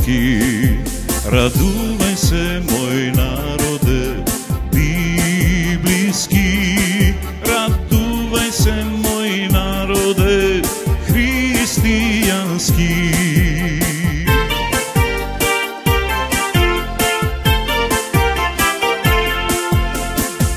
библиски. Радувај се, мој народе, библиски. Радувај се, мој народе, христијански.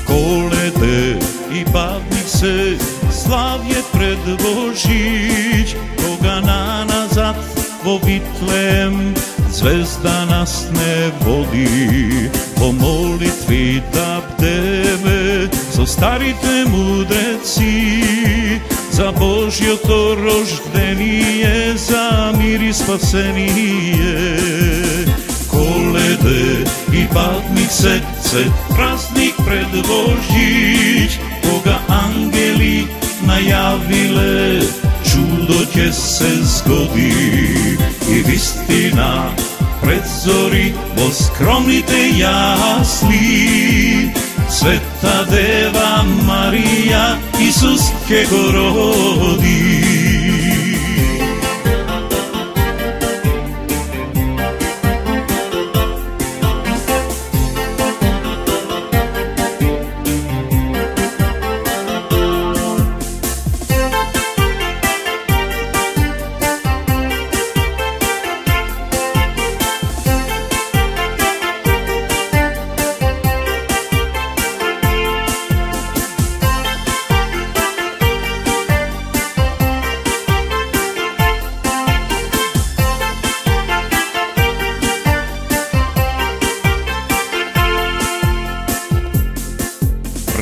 Коледе и бавнице, славје пред Божиќ, кога наназад во Витлеем звезда нас не води. По молитви да бдеме со старите мудреци, за Божјото рождение, за мир и спасение. Коледе и бавнице, свет празник пред Божиќ, кога ангели најавиле чудо ќе се згоди. И вистина пред зори во скромните јасли, Света Дева Марија Исус ќе го роди.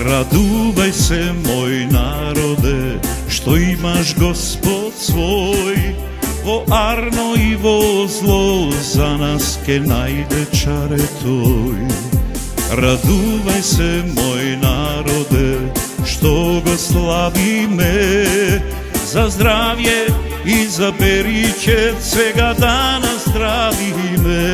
Радувај се, мој народе, што имаш Господ свој, во арно и во зло за нас ке најде чаре тој. Радувај се, мој народе, што го славиме, за здравје и за бериќе сега да наздравиме.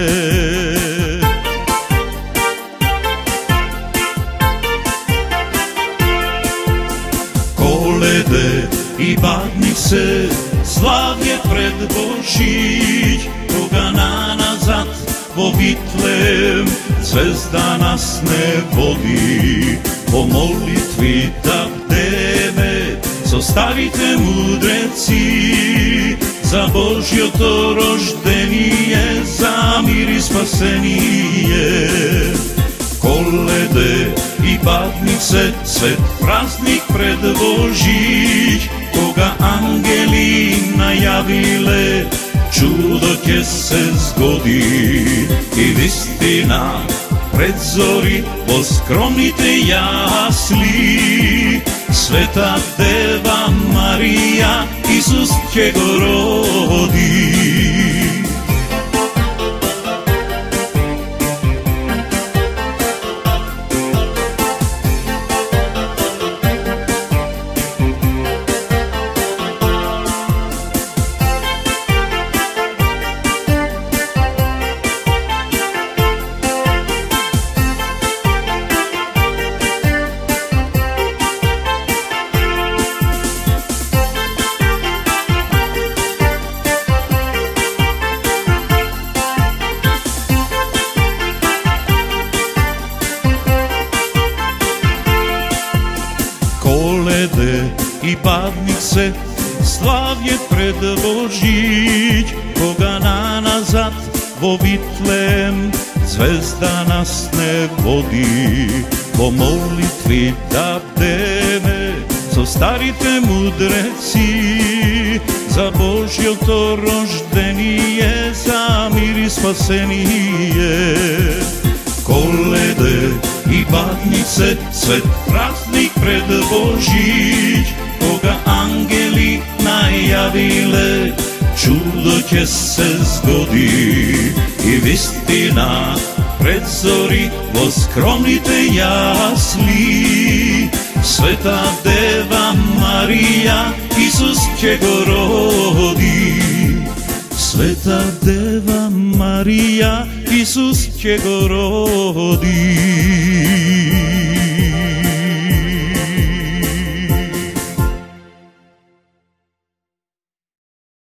Коледе и бавнице, славје пред Божиќ, кога наназад во Витлеем звезда нас не води. По молитви да бдеме со старите мудреци, за Божјото рождение, за мир и спасение. Коледе и бавнице, свет празник пред Божиќ, кога ангели најавиле чудо ќе се згоди. И вистина пред зори во скромните јасли, Света Дева Марија Исус ќе го роди. Коледе и бавнице, славје пред Божиќ, кога наназад во Витлеем звезда нас не води. По молитви да бдеме со старите мудреци, за Божјото рождение, за мир и спасение. Коледе и бавнице, свет празник пред Божиќ, кога ангели најавиле чудо ќе се згоди. И вистина пред зори во скромните јасли, Света Дева Марија Исус ќе го роди. Света Дева Марија Исус ќе го роди.